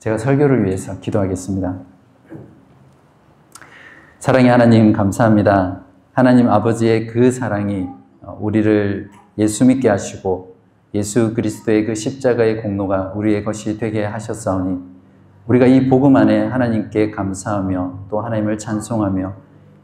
제가 설교를 위해서 기도하겠습니다. 사랑의 하나님 감사합니다. 하나님 아버지의 그 사랑이 우리를 예수 믿게 하시고 예수 그리스도의 그 십자가의 공로가 우리의 것이 되게 하셨사오니 우리가 이 복음 안에 하나님께 감사하며 또 하나님을 찬송하며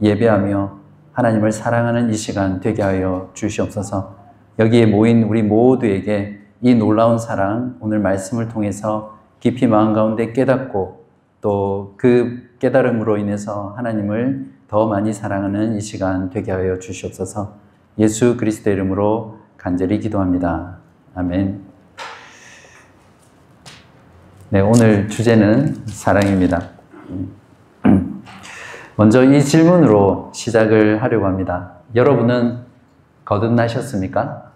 예배하며 하나님을 사랑하는 이 시간 되게 하여 주시옵소서. 여기에 모인 우리 모두에게 이 놀라운 사랑 오늘 말씀을 통해서 깊이 마음 가운데 깨닫고 또 그 깨달음으로 인해서 하나님을 더 많이 사랑하는 이 시간 되게 하여 주시옵소서. 예수 그리스도의 이름으로 간절히 기도합니다. 아멘. 네, 오늘 주제는 사랑입니다. 먼저 이 질문으로 시작을 하려고 합니다. 여러분은 거듭나셨습니까?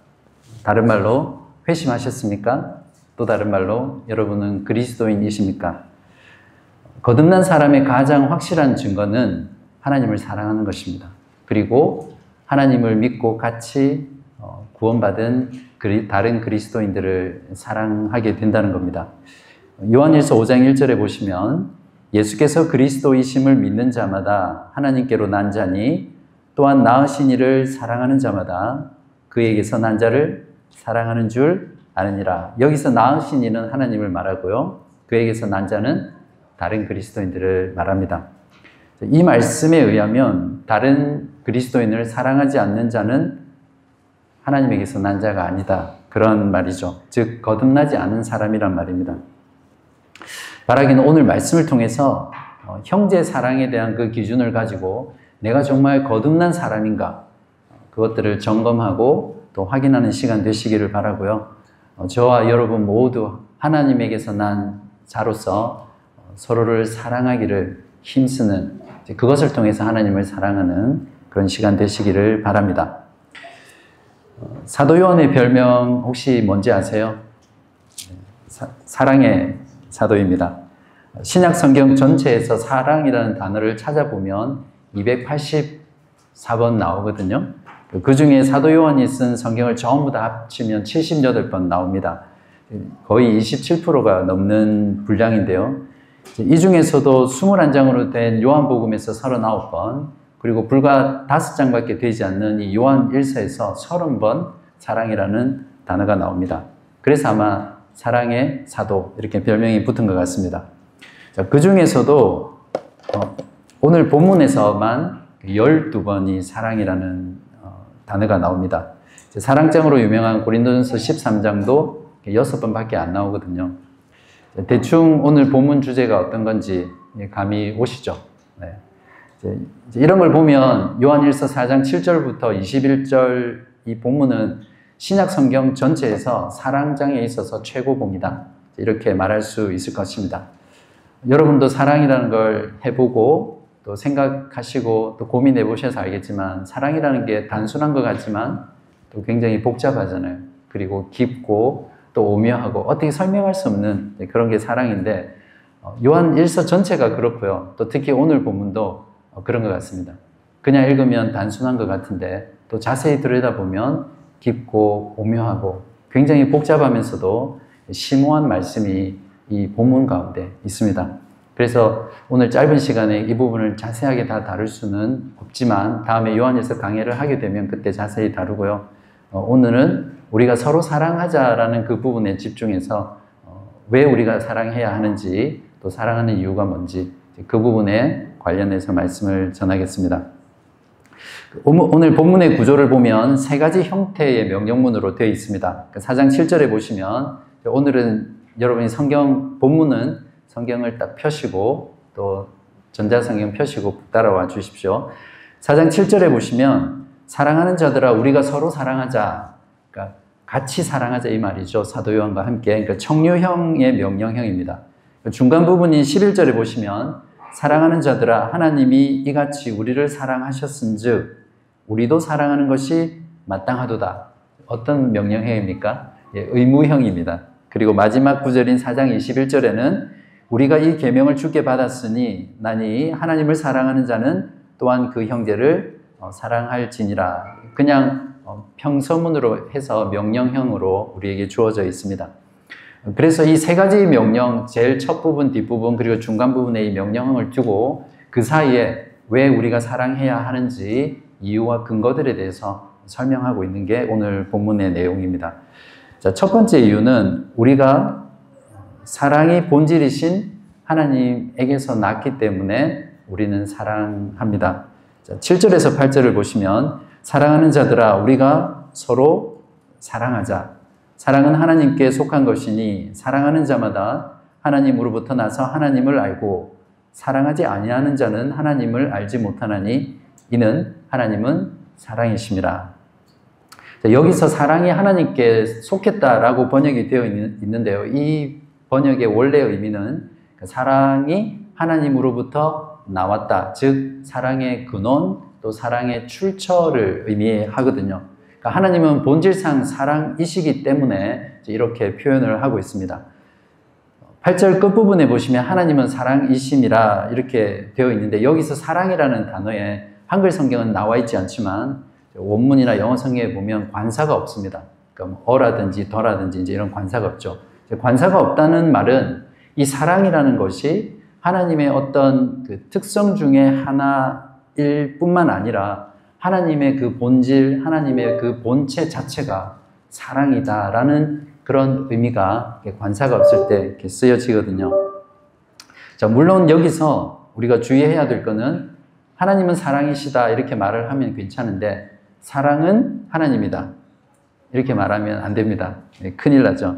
다른 말로 회심하셨습니까? 또 다른 말로 여러분은 그리스도인이십니까? 거듭난 사람의 가장 확실한 증거는 하나님을 사랑하는 것입니다. 그리고 하나님을 믿고 같이 구원받은 다른 그리스도인들을 사랑하게 된다는 겁니다. 요한일서 5장 1절에 보시면 예수께서 그리스도이심을 믿는 자마다 하나님께로 난 자니 또한 낳으신 이를 사랑하는 자마다 그에게서 난 자를 사랑하는 줄 아느니라. 여기서 낳으신 이는 하나님을 말하고요. 그에게서 난 자는 다른 그리스도인들을 말합니다. 이 말씀에 의하면 다른 그리스도인을 사랑하지 않는 자는 하나님에게서 난 자가 아니다. 그런 말이죠. 즉 거듭나지 않은 사람이란 말입니다. 바라기는 오늘 말씀을 통해서 형제 사랑에 대한 그 기준을 가지고 내가 정말 거듭난 사람인가 그것들을 점검하고 또 확인하는 시간 되시기를 바라고요. 저와 여러분 모두 하나님에게서 난 자로서 서로를 사랑하기를 힘쓰는 그것을 통해서 하나님을 사랑하는 그런 시간 되시기를 바랍니다. 사도 요한의 별명 혹시 뭔지 아세요? 사랑의 사도입니다. 신약 성경 전체에서 사랑이라는 단어를 찾아보면 284번 나오거든요. 그 중에 사도 요한이 쓴 성경을 전부 다 합치면 78번 나옵니다. 거의 27%가 넘는 분량인데요. 이 중에서도 21장으로 된 요한복음에서 39번, 그리고 불과 5장밖에 되지 않는 이 요한 1서에서 30번 사랑이라는 단어가 나옵니다. 그래서 아마 사랑의 사도 이렇게 별명이 붙은 것 같습니다. 그 중에서도 오늘 본문에서만 12번이 사랑이라는 단어가 나옵니다. 사랑장으로 유명한 고린도전서 13장도 6번밖에 안 나오거든요. 대충 오늘 본문 주제가 어떤 건지 감이 오시죠? 네. 이런 걸 보면 요한일서 4장 7절부터 21절 이 본문은 신약 성경 전체에서 사랑장에 있어서 최고봉이다. 이렇게 말할 수 있을 것입니다. 여러분도 사랑이라는 걸 해보고 또 생각하시고 또 고민해 보셔서 알겠지만 사랑이라는 게 단순한 것 같지만 또 굉장히 복잡하잖아요. 그리고 깊고 또 오묘하고 어떻게 설명할 수 없는 그런 게 사랑인데 요한 1서 전체가 그렇고요. 또 특히 오늘 본문도 그런 것 같습니다. 그냥 읽으면 단순한 것 같은데 또 자세히 들여다보면 깊고 오묘하고 굉장히 복잡하면서도 심오한 말씀이 이 본문 가운데 있습니다. 그래서 오늘 짧은 시간에 이 부분을 자세하게 다 다룰 수는 없지만 다음에 요한일서 강해를 하게 되면 그때 자세히 다루고요. 오늘은 우리가 서로 사랑하자라는 그 부분에 집중해서 왜 우리가 사랑해야 하는지 또 사랑하는 이유가 뭔지 그 부분에 관련해서 말씀을 전하겠습니다. 오늘 본문의 구조를 보면 세 가지 형태의 명령문으로 되어 있습니다. 4장 7절에 보시면 오늘은 여러분이 본문은 성경을 딱 펴시고 또 전자성경 펴시고 따라와 주십시오. 4장 7절에 보시면 사랑하는 자들아 우리가 서로 사랑하자. 그러니까 같이 사랑하자 이 말이죠. 사도 요한과 함께. 그러니까 청류형의 명령형입니다. 중간 부분인 11절에 보시면 사랑하는 자들아 하나님이 이같이 우리를 사랑하셨은즉 우리도 사랑하는 것이 마땅하도다. 어떤 명령형입니까? 의무형입니다. 그리고 마지막 구절인 4장 21절에는 우리가 이 계명을 주께 받았으니 나니 하나님을 사랑하는 자는 또한 그 형제를 사랑할지니라. 그냥 평서문으로 해서 명령형으로 우리에게 주어져 있습니다. 그래서 이 세 가지 명령, 제일 첫 부분, 뒷부분, 그리고 중간 부분에 이 명령을 두고 그 사이에 왜 우리가 사랑해야 하는지 이유와 근거들에 대해서 설명하고 있는 게 오늘 본문의 내용입니다. 자, 첫 번째 이유는 우리가 사랑이 본질이신 하나님에게서 났기 때문에 우리는 사랑합니다. 자, 7절에서 8절을 보시면 사랑하는 자들아 우리가 서로 사랑하자. 사랑은 하나님께 속한 것이니 사랑하는 자마다 하나님으로부터 나서 하나님을 알고 사랑하지 아니하는 자는 하나님을 알지 못하나니 이는 하나님은 사랑이심이라. 자, 여기서 사랑이 하나님께 속했다라고 번역이 되어 있는데요. 이 번역의 원래 의미는 사랑이 하나님으로부터 나왔다. 즉 사랑의 근원 또 사랑의 출처를 의미하거든요. 그러니까 하나님은 본질상 사랑이시기 때문에 이렇게 표현을 하고 있습니다. 8절 끝부분에 보시면 하나님은 사랑이심이라 이렇게 되어 있는데 여기서 사랑이라는 단어에 한글 성경은 나와 있지 않지만 원문이나 영어 성경에 보면 관사가 없습니다. 그러니까 어라든지 더라든지 이제 이런 관사가 없죠. 관사가 없다는 말은 이 사랑이라는 것이 하나님의 어떤 그 특성 중에 하나일 뿐만 아니라 하나님의 그 본질, 하나님의 그 본체 자체가 사랑이다라는 그런 의미가 관사가 없을 때 이렇게 쓰여지거든요. 자, 물론 여기서 우리가 주의해야 될 거는 하나님은 사랑이시다 이렇게 말을 하면 괜찮은데 사랑은 하나님이다 이렇게 말하면 안 됩니다. 큰일 나죠.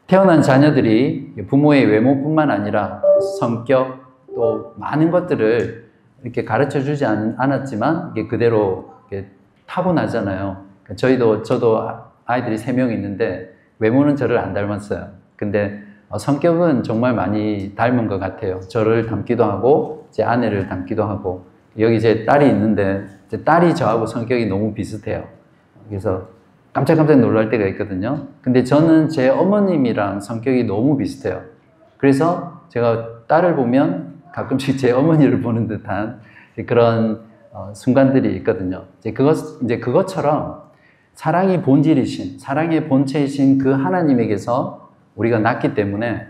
태어난 자녀들이 부모의 외모뿐만 아니라 성격 또 많은 것들을 이렇게 가르쳐 주지 않았지만 이게 그대로 이렇게 타고나잖아요. 저도 아이들이 3명 있는데 외모는 저를 안 닮았어요. 근데 성격은 정말 많이 닮은 것 같아요. 저를 닮기도 하고 제 아내를 닮기도 하고 여기 제 딸이 있는데 제 딸이 저하고 성격이 너무 비슷해요. 그래서 깜짝깜짝 놀랄 때가 있거든요. 근데 저는 제 어머님이랑 성격이 너무 비슷해요. 그래서 제가 딸을 보면 가끔씩 제 어머니를 보는 듯한 그런 순간들이 있거든요. 이제 그것처럼 사랑이 본질이신, 사랑의 본체이신 그 하나님에게서 우리가 났기 때문에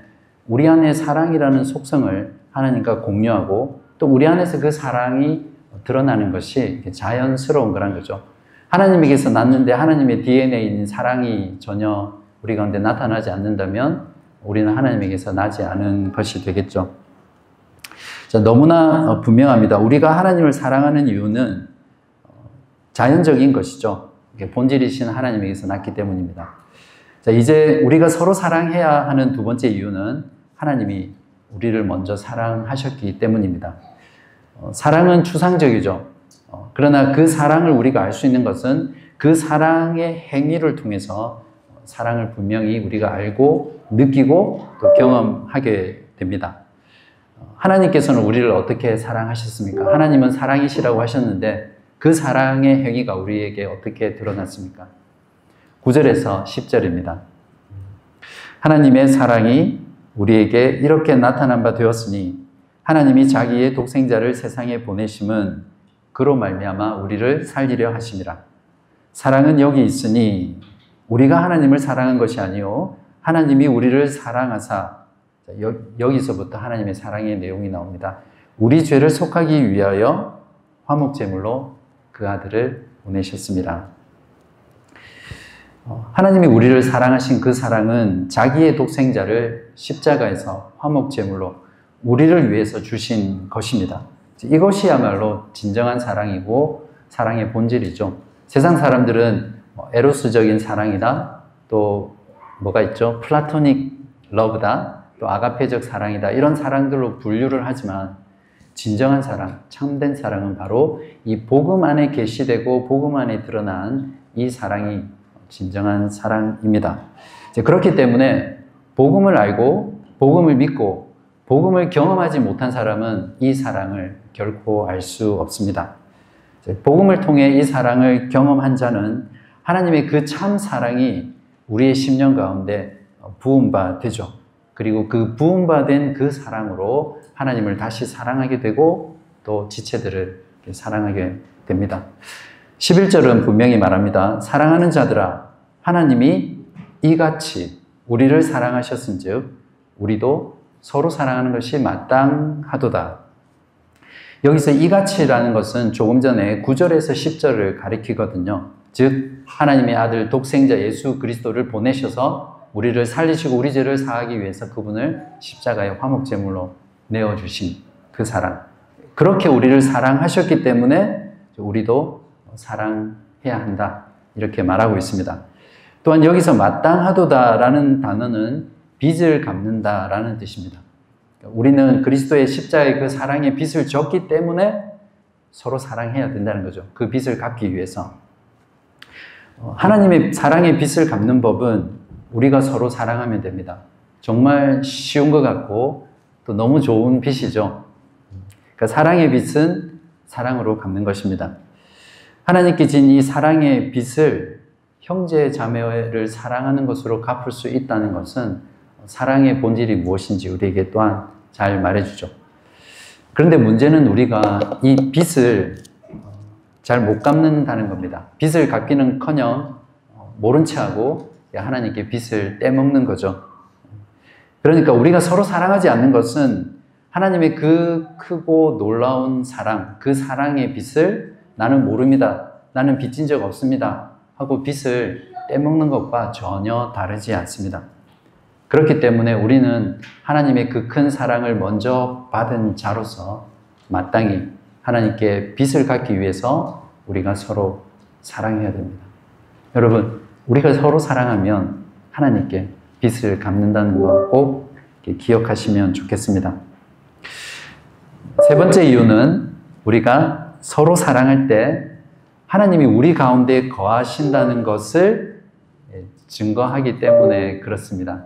우리 안에 사랑이라는 속성을 하나님과 공유하고 또 우리 안에서 그 사랑이 드러나는 것이 자연스러운 거란 거죠. 하나님에게서 났는데 하나님의 DNA에 있는 사랑이 전혀 우리 가운데 나타나지 않는다면 우리는 하나님에게서 나지 않은 것이 되겠죠. 자, 너무나 분명합니다. 우리가 하나님을 사랑하는 이유는 자연적인 것이죠. 본질이신 하나님에게서 났기 때문입니다. 자, 이제 우리가 서로 사랑해야 하는 두 번째 이유는 하나님이 우리를 먼저 사랑하셨기 때문입니다. 사랑은 추상적이죠. 그러나 그 사랑을 우리가 알 수 있는 것은 그 사랑의 행위를 통해서 사랑을 분명히 우리가 알고 느끼고 또 경험하게 됩니다. 하나님께서는 우리를 어떻게 사랑하셨습니까? 하나님은 사랑이시라고 하셨는데 그 사랑의 행위가 우리에게 어떻게 드러났습니까? 9절에서 10절입니다. 하나님의 사랑이 우리에게 이렇게 나타난 바 되었으니 하나님이 자기의 독생자를 세상에 보내심은 그로 말미암아 우리를 살리려 하심이라. 사랑은 여기 있으니 우리가 하나님을 사랑한 것이 아니요 하나님이 우리를 사랑하사, 여기서부터 하나님의 사랑의 내용이 나옵니다. 우리 죄를 속하기 위하여 화목제물로 그 아들을 보내셨습니다. 하나님이 우리를 사랑하신 그 사랑은 자기의 독생자를 십자가에서 화목제물로 우리를 위해서 주신 것입니다. 이것이야말로 진정한 사랑이고 사랑의 본질이죠. 세상 사람들은 에로스적인 사랑이다, 또 뭐가 있죠? 플라토닉 러브다, 또 아가페적 사랑이다, 이런 사랑들로 분류를 하지만 진정한 사랑, 참된 사랑은 바로 이 복음 안에 계시되고 복음 안에 드러난 이 사랑이 진정한 사랑입니다. 그렇기 때문에 복음을 알고 복음을 믿고 복음을 경험하지 못한 사람은 이 사랑을 결코 알 수 없습니다. 복음을 통해 이 사랑을 경험한 자는 하나님의 그 참 사랑이 우리의 심령 가운데 부음바 되죠. 그리고 그 부음받은 그 사랑으로 하나님을 다시 사랑하게 되고 또 지체들을 사랑하게 됩니다. 11절은 분명히 말합니다. 사랑하는 자들아, 하나님이 이같이 우리를 사랑하셨은즉 우리도 서로 사랑하는 것이 마땅하도다. 여기서 이같이라는 것은 조금 전에 9절에서 10절을 가리키거든요. 즉 하나님의 아들 독생자 예수 그리스도를 보내셔서 우리를 살리시고 우리 죄를 사하기 위해서 그분을 십자가의 화목제물로 내어주신 그 사랑. 그렇게 우리를 사랑하셨기 때문에 우리도 사랑해야 한다. 이렇게 말하고 있습니다. 또한 여기서 마땅하도다라는 단어는 빚을 갚는다라는 뜻입니다. 우리는 그리스도의 십자가의 그 사랑의 빚을 졌기 때문에 서로 사랑해야 된다는 거죠. 그 빚을 갚기 위해서. 하나님의 사랑의 빚을 갚는 법은 우리가 서로 사랑하면 됩니다. 정말 쉬운 것 같고 또 너무 좋은 빚이죠. 그러니까 사랑의 빚은 사랑으로 갚는 것입니다. 하나님께 진 이 사랑의 빚을 형제 자매를 사랑하는 것으로 갚을 수 있다는 것은 사랑의 본질이 무엇인지 우리에게 또한 잘 말해주죠. 그런데 문제는 우리가 이 빚을 잘 못 갚는다는 겁니다. 빚을 갚기는커녕 모른 채 하고 하나님께 빚을 떼먹는 거죠. 그러니까 우리가 서로 사랑하지 않는 것은 하나님의 그 크고 놀라운 사랑, 그 사랑의 빚을 나는 모릅니다. 나는 빚진 적 없습니다. 하고 빚을 떼먹는 것과 전혀 다르지 않습니다. 그렇기 때문에 우리는 하나님의 그 큰 사랑을 먼저 받은 자로서 마땅히 하나님께 빚을 갚기 위해서 우리가 서로 사랑해야 됩니다. 여러분, 우리가 서로 사랑하면 하나님께 빚을 갚는다는 거 꼭 기억하시면 좋겠습니다. 세 번째 이유는 우리가 서로 사랑할 때 하나님이 우리 가운데 거하신다는 것을 증거하기 때문에 그렇습니다.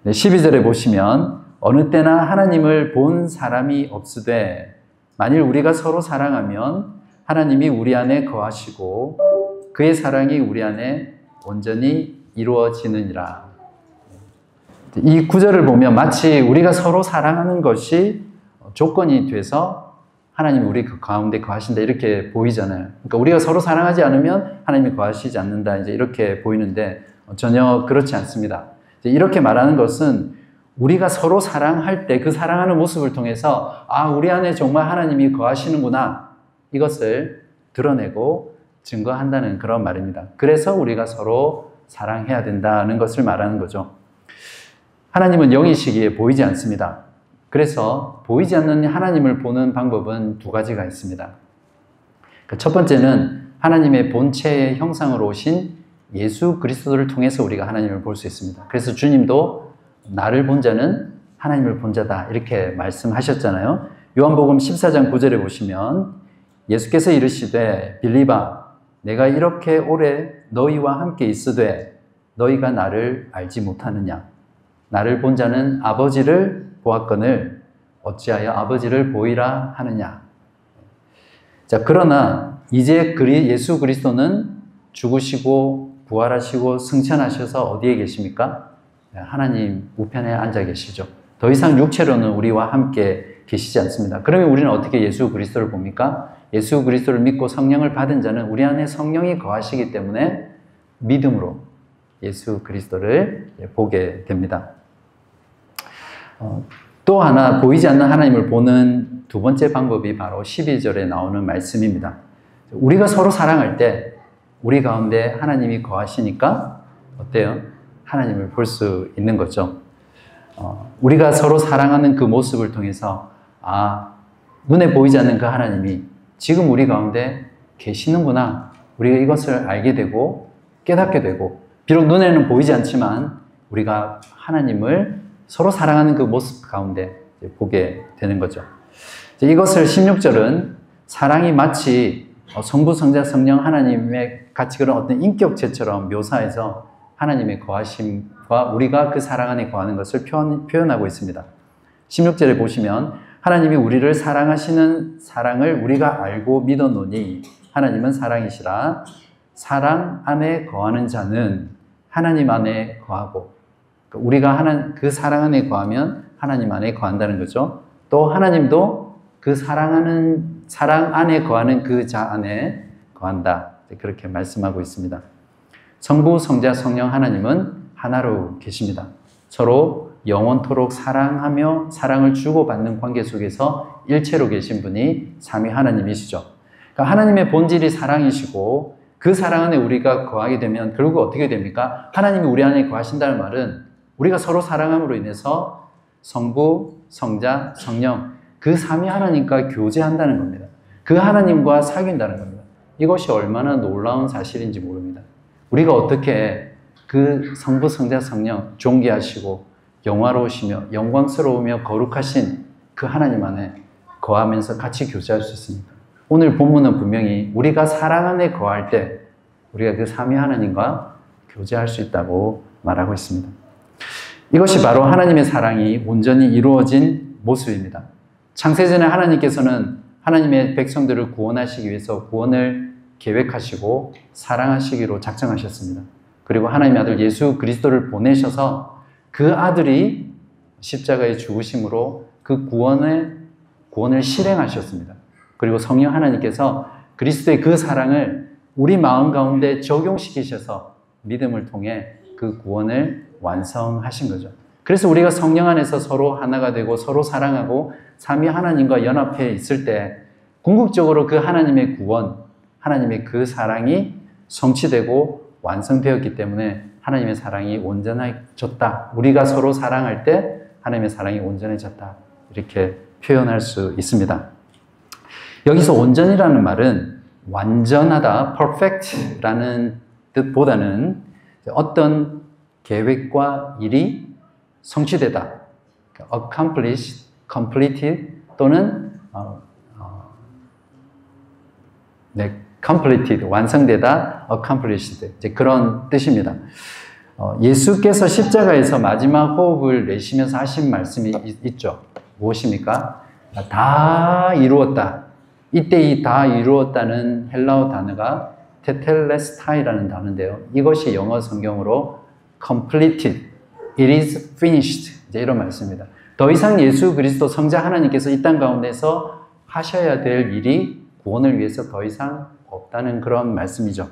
12절에 보시면 어느 때나 하나님을 본 사람이 없으되 만일 우리가 서로 사랑하면 하나님이 우리 안에 거하시고 그의 사랑이 우리 안에 온전히 이루어지느니라. 이 구절을 보면 마치 우리가 서로 사랑하는 것이 조건이 돼서 하나님이 우리 가운데 거하신다 이렇게 보이잖아요. 그러니까 우리가 서로 사랑하지 않으면 하나님이 거하시지 않는다 이제 이렇게 보이는데 전혀 그렇지 않습니다. 이렇게 말하는 것은 우리가 서로 사랑할 때 그 사랑하는 모습을 통해서 우리 안에 정말 하나님이 거하시는구나 이것을 드러내고 증거한다는 그런 말입니다. 그래서 우리가 서로 사랑해야 된다는 것을 말하는 거죠. 하나님은 영이시기에 보이지 않습니다. 그래서 보이지 않는 하나님을 보는 방법은 두 가지가 있습니다. 첫 번째는 하나님의 본체의 형상으로 오신 예수 그리스도를 통해서 우리가 하나님을 볼 수 있습니다. 그래서 주님도 나를 본 자는 하나님을 본 자다 이렇게 말씀하셨잖아요. 요한복음 14장 9절에 보시면 예수께서 이르시되 빌립아 내가 이렇게 오래 너희와 함께 있으되 너희가 나를 알지 못하느냐 나를 본 자는 아버지를 보았거늘 어찌하여 아버지를 보이라 하느냐. 자, 그러나 이제 예수 그리스도는 죽으시고 부활하시고 승천하셔서 어디에 계십니까? 하나님 우편에 앉아 계시죠. 더 이상 육체로는 우리와 함께 계시지 않습니다. 그러면 우리는 어떻게 예수 그리스도를 봅니까? 예수 그리스도를 믿고 성령을 받은 자는 우리 안에 성령이 거하시기 때문에 믿음으로 예수 그리스도를 보게 됩니다. 또 하나 보이지 않는 하나님을 보는 두 번째 방법이 바로 12절에 나오는 말씀입니다. 우리가 서로 사랑할 때 우리 가운데 하나님이 거하시니까 어때요? 하나님을 볼 수 있는 거죠. 우리가 서로 사랑하는 그 모습을 통해서 눈에 보이지 않는 그 하나님이 지금 우리 가운데 계시는구나. 우리가 이것을 알게 되고 깨닫게 되고 비록 눈에는 보이지 않지만 우리가 하나님을 서로 사랑하는 그 모습 가운데 보게 되는 거죠. 이것을 16절은 사랑이 마치 성부, 성자, 성령 하나님의 같이 그런 어떤 인격체처럼 묘사해서 하나님의 거하심과 우리가 그 사랑 안에 거하는 것을 표현하고 있습니다. 16절에 보시면 하나님이 우리를 사랑하시는 사랑을 우리가 알고 믿었노니 하나님은 사랑이시라. 사랑 안에 거하는 자는 하나님 안에 거하고 우리가 그 사랑 안에 거하면 하나님 안에 거한다는 거죠. 또 하나님도 그 사랑 안에 거하는 그 자 안에 거한다. 그렇게 말씀하고 있습니다. 성부, 성자, 성령 하나님은 하나로 계십니다. 서로 영원토록 사랑하며 사랑을 주고받는 관계 속에서 일체로 계신 분이 삼위 하나님이시죠. 그러니까 하나님의 본질이 사랑이시고 그 사랑 안에 우리가 거하게 되면 결국 어떻게 됩니까? 하나님이 우리 안에 거하신다는 말은 우리가 서로 사랑함으로 인해서 성부, 성자, 성령 그 삼위 하나님과 교제한다는 겁니다. 그 하나님과 사귄다는 겁니다. 이것이 얼마나 놀라운 사실인지 모릅니다. 우리가 어떻게 그 성부, 성자, 성령 존귀하시고 영화로우시며 영광스러우며 거룩하신 그 하나님 안에 거하면서 같이 교제할 수 있습니까? 오늘 본문은 분명히 우리가 사랑 안에 거할 때 우리가 그 삼위 하나님과 교제할 수 있다고 말하고 있습니다. 이것이 바로 하나님의 사랑이 온전히 이루어진 모습입니다. 창세전에 하나님께서는 하나님의 백성들을 구원하시기 위해서 구원을 계획하시고 사랑하시기로 작정하셨습니다. 그리고 하나님의 아들 예수 그리스도를 보내셔서 그 아들이 십자가의 죽으심으로 그 구원을 실행하셨습니다. 그리고 성령 하나님께서 그리스도의 그 사랑을 우리 마음 가운데 적용시키셔서 믿음을 통해 그 구원을 완성하신 거죠. 그래서 우리가 성령 안에서 서로 하나가 되고 서로 사랑하고 삼위 하나님과 연합해 있을 때 궁극적으로 그 하나님의 구원, 하나님의 그 사랑이 성취되고 완성되었기 때문에 하나님의 사랑이 온전해졌다. 우리가 서로 사랑할 때 하나님의 사랑이 온전해졌다. 이렇게 표현할 수 있습니다. 여기서 온전이라는 말은 완전하다, perfect라는 뜻보다는 어떤 계획과 일이 성취되다, accomplished, completed 또는 completed, 완성되다, accomplished 이제 그런 뜻입니다. 예수께서 십자가에서 마지막 호흡을 내쉬면서 하신 말씀이 있죠. 무엇입니까? 다 이루었다. 이때 이 다 이루었다는 헬라어 단어가 테텔레스타이라는 단어인데요. 이것이 영어 성경으로 completed, it is finished 이제 이런 말씀입니다. 더 이상 예수 그리스도 성자 하나님께서 이 땅 가운데서 하셔야 될 일이 구원을 위해서 더 이상 없다는 그런 말씀이죠.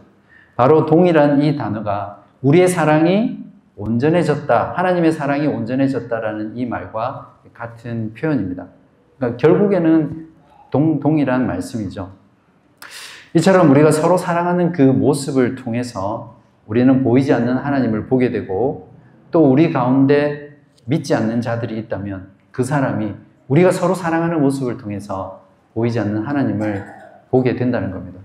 바로 동일한 이 단어가 우리의 사랑이 온전해졌다, 하나님의 사랑이 온전해졌다라는 이 말과 같은 표현입니다. 그러니까 결국에는 동일한 말씀이죠. 이처럼 우리가 서로 사랑하는 그 모습을 통해서 우리는 보이지 않는 하나님을 보게 되고 또 우리 가운데 믿지 않는 자들이 있다면 그 사람이 우리가 서로 사랑하는 모습을 통해서 보이지 않는 하나님을 보게 된다는 겁니다.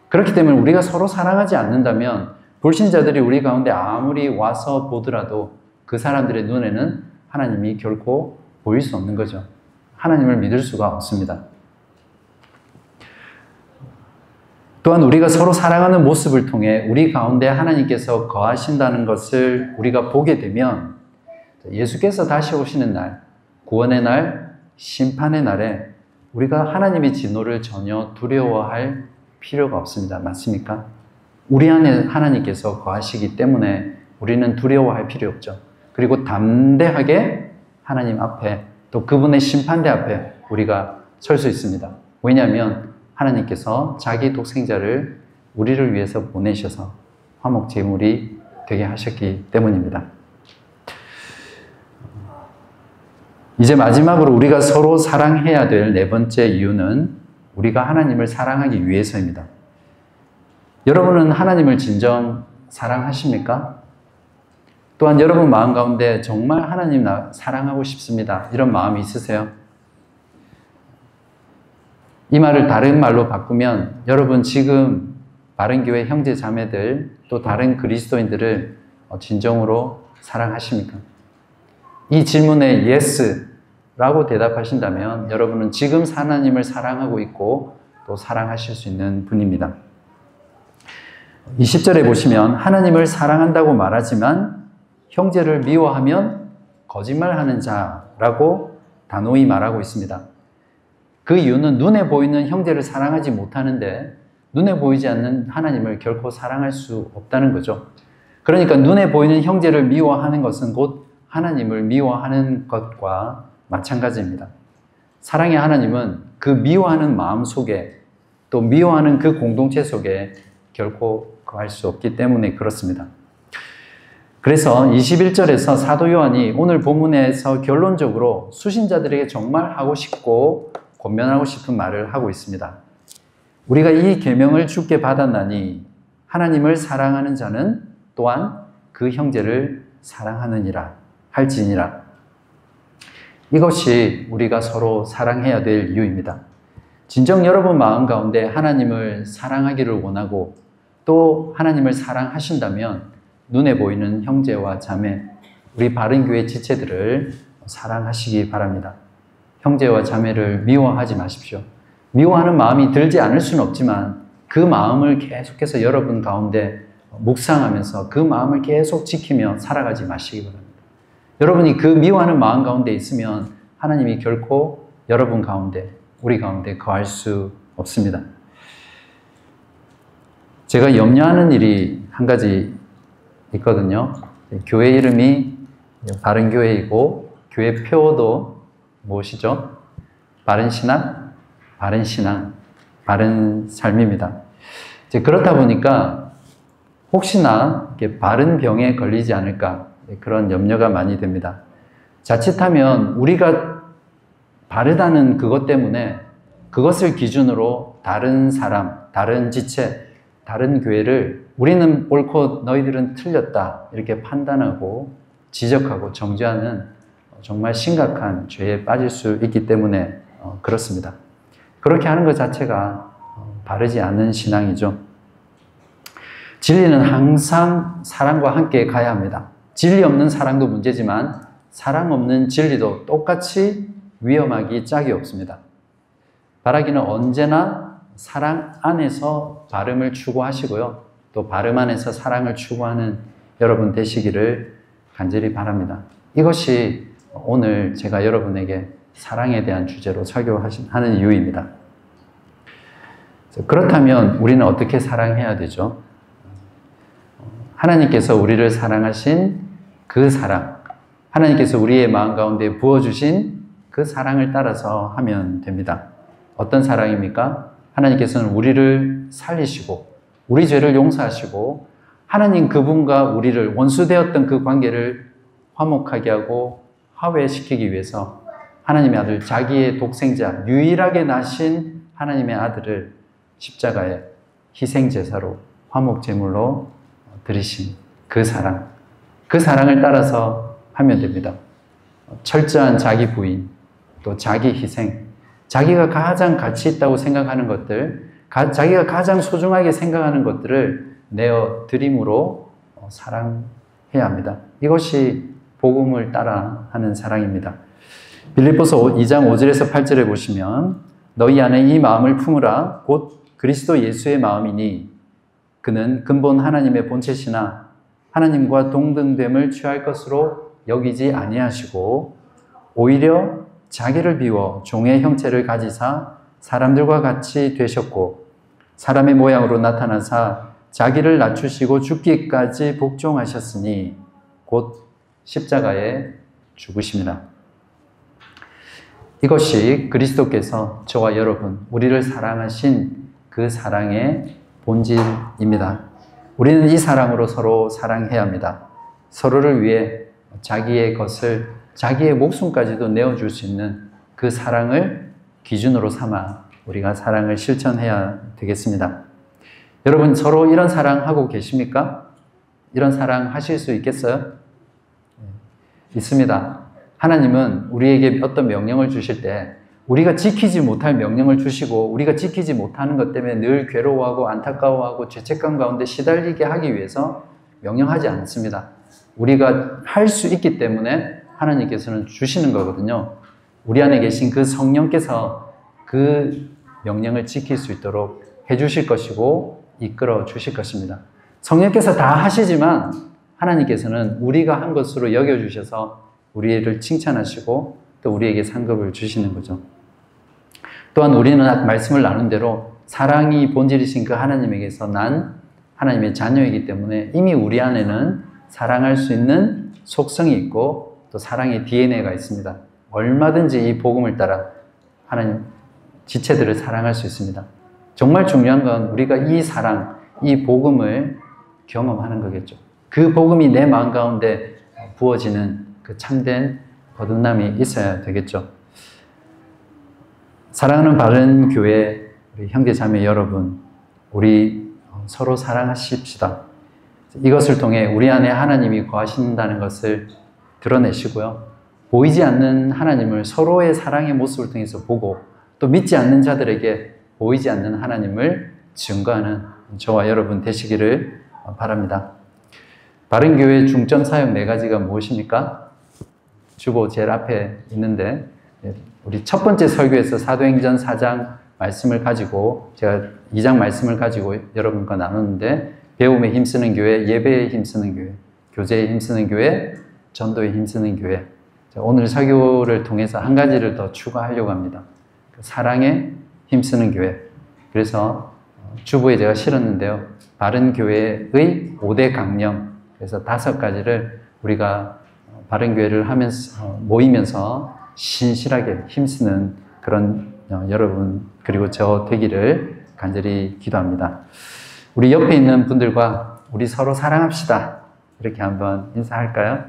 그렇기 때문에 우리가 서로 사랑하지 않는다면 불신자들이 우리 가운데 아무리 와서 보더라도 그 사람들의 눈에는 하나님이 결코 보일 수 없는 거죠. 하나님을 믿을 수가 없습니다. 또한 우리가 서로 사랑하는 모습을 통해 우리 가운데 하나님께서 거하신다는 것을 우리가 보게 되면 예수께서 다시 오시는 날, 구원의 날, 심판의 날에 우리가 하나님의 진노를 전혀 두려워할 필요가 없습니다. 맞습니까? 우리 안에 하나님께서 거하시기 때문에 우리는 두려워할 필요 없죠. 그리고 담대하게 하나님 앞에 또 그분의 심판대 앞에 우리가 설 수 있습니다. 왜냐하면 하나님께서 자기 독생자를 우리를 위해서 보내셔서 화목 제물이 되게 하셨기 때문입니다. 이제 마지막으로 우리가 서로 사랑해야 될 네 번째 이유는 우리가 하나님을 사랑하기 위해서입니다. 여러분은 하나님을 진정 사랑하십니까? 또한 여러분 마음 가운데 정말 하나님 사랑하고 싶습니다. 이런 마음이 있으세요? 이 말을 다른 말로 바꾸면 여러분 지금 바른교회 형제 자매들 또 다른 그리스도인들을 진정으로 사랑하십니까? 이 질문에 yes라고 대답하신다면 여러분은 지금 하나님을 사랑하고 있고 또 사랑하실 수 있는 분입니다. 20절에 보시면 하나님을 사랑한다고 말하지만 형제를 미워하면 거짓말하는 자라고 단호히 말하고 있습니다. 그 이유는 눈에 보이는 형제를 사랑하지 못하는데 눈에 보이지 않는 하나님을 결코 사랑할 수 없다는 거죠. 그러니까 눈에 보이는 형제를 미워하는 것은 곧 하나님을 미워하는 것과 마찬가지입니다. 사랑의 하나님은 그 미워하는 마음 속에 또 미워하는 그 공동체 속에 결코 거할 수 없기 때문에 그렇습니다. 그래서 21절에서 사도 요한이 오늘 본문에서 결론적으로 수신자들에게 정말 하고 싶고 권면하고 싶은 말을 하고 있습니다. 우리가 이 계명을 주께 받았나니 하나님을 사랑하는 자는 또한 그 형제를 사랑하느니라 할지니라. 이것이 우리가 서로 사랑해야 될 이유입니다. 진정 여러분 마음 가운데 하나님을 사랑하기를 원하고 또 하나님을 사랑하신다면 눈에 보이는 형제와 자매, 우리 바른교회 지체들을 사랑하시기 바랍니다. 형제와 자매를 미워하지 마십시오. 미워하는 마음이 들지 않을 수는 없지만 그 마음을 계속해서 여러분 가운데 묵상하면서 그 마음을 계속 지키며 살아가지 마시기 바랍니다. 여러분이 그 미워하는 마음 가운데 있으면 하나님이 결코 여러분 가운데, 우리 가운데 거할 수 없습니다. 제가 염려하는 일이 한 가지 있거든요. 교회 이름이 바른교회이고 교회 표도 무엇이죠? 바른신앙, 바른신앙, 바른 삶입니다. 그렇다 보니까 혹시나 바른 병에 걸리지 않을까 그런 염려가 많이 됩니다. 자칫하면 우리가 바르다는 그것 때문에 그것을 기준으로 다른 사람, 다른 지체, 다른 교회를 우리는 옳고 너희들은 틀렸다 이렇게 판단하고 지적하고 정죄하는 정말 심각한 죄에 빠질 수 있기 때문에 그렇습니다. 그렇게 하는 것 자체가 바르지 않은 신앙이죠. 진리는 항상 사랑과 함께 가야 합니다. 진리 없는 사랑도 문제지만 사랑 없는 진리도 똑같이 위험하기 짝이 없습니다. 바라기는 언제나 사랑 안에서 바름을 추구하시고요. 또 바름 안에서 사랑을 추구하는 여러분 되시기를 간절히 바랍니다. 이것이 오늘 제가 여러분에게 사랑에 대한 주제로 설교하는 이유입니다. 그렇다면 우리는 어떻게 사랑해야 되죠? 하나님께서 우리를 사랑하신 그 사랑, 하나님께서 우리의 마음 가운데 부어주신 그 사랑을 따라서 하면 됩니다. 어떤 사랑입니까? 하나님께서는 우리를 살리시고 우리 죄를 용서하시고 하나님 그분과 우리를 원수되었던 그 관계를 화목하게 하고 화해시키기 위해서 하나님의 아들, 자기의 독생자, 유일하게 나신 하나님의 아들을 십자가에 희생제사로 화목제물로 드리신 그 사랑, 그 사랑을 따라서 하면 됩니다. 철저한 자기 부인, 또 자기 희생, 자기가 가장 가치 있다고 생각하는 것들, 자기가 가장 소중하게 생각하는 것들을 내어 드림으로 사랑해야 합니다. 이것이 복음을 따라 하는 사랑입니다. 빌립보서 2장 5절에서 8절에 보시면 너희 안에 이 마음을 품으라 곧 그리스도 예수의 마음이니 그는 근본 하나님의 본체시나 하나님과 동등됨을 취할 것으로 여기지 아니하시고 오히려 자기를 비워 종의 형체를 가지사 사람들과 같이 되셨고 사람의 모양으로 나타나사 자기를 낮추시고 죽기까지 복종하셨으니 곧 십자가에 죽으심이라. 이것이 그리스도께서 저와 여러분, 우리를 사랑하신 그 사랑의 본질입니다. 우리는 이 사랑으로 서로 사랑해야 합니다. 서로를 위해 자기의 것을, 자기의 목숨까지도 내어줄 수 있는 그 사랑을 기준으로 삼아 우리가 사랑을 실천해야 되겠습니다. 여러분 서로 이런 사랑하고 계십니까? 이런 사랑 하실 수 있겠어요? 있습니다. 하나님은 우리에게 어떤 명령을 주실 때 우리가 지키지 못할 명령을 주시고 우리가 지키지 못하는 것 때문에 늘 괴로워하고 안타까워하고 죄책감 가운데 시달리게 하기 위해서 명령하지 않습니다. 우리가 할 수 있기 때문에 하나님께서는 주시는 거거든요. 우리 안에 계신 그 성령께서 그 명령을 지킬 수 있도록 해주실 것이고 이끌어 주실 것입니다. 성령께서 다 하시지만 하나님께서는 우리가 한 것으로 여겨주셔서 우리를 칭찬하시고 또 우리에게 상급을 주시는 거죠. 또한 우리는 말씀을 나눈 대로 사랑이 본질이신 그 하나님에게서 난 하나님의 자녀이기 때문에 이미 우리 안에는 사랑할 수 있는 속성이 있고 또 사랑의 DNA가 있습니다. 얼마든지 이 복음을 따라 하나님 지체들을 사랑할 수 있습니다. 정말 중요한 건 우리가 이 사랑, 이 복음을 경험하는 거겠죠. 그 복음이 내 마음 가운데 부어지는 그 참된 거듭남이 있어야 되겠죠. 사랑하는 바른 교회 우리 형제 자매 여러분, 우리 서로 사랑하십시다. 이것을 통해 우리 안에 하나님이 거하신다는 것을 드러내시고요. 보이지 않는 하나님을 서로의 사랑의 모습을 통해서 보고 또 믿지 않는 자들에게 보이지 않는 하나님을 증거하는 저와 여러분 되시기를 바랍니다. 바른 교회의 중점 사역 4가지가 무엇입니까? 주보 제일 앞에 있는데 우리 첫 번째 설교에서 사도행전 4장 말씀을 가지고 제가 2장 말씀을 가지고 여러분과 나눴는데 배움에 힘쓰는 교회, 예배에 힘쓰는 교회, 교제에 힘쓰는 교회, 전도에 힘쓰는 교회. 오늘 설교를 통해서 한 가지를 더 추가하려고 합니다. 사랑에 힘쓰는 교회. 그래서 주보에 제가 실었는데요. 바른 교회의 5대 강령. 그래서 5가지를 우리가 바른 교회를 하면서 모이면서 신실하게 힘쓰는 그런 여러분 그리고 저 되기를 간절히 기도합니다. 우리 옆에 있는 분들과 우리 서로 사랑합시다. 이렇게 한번 인사할까요?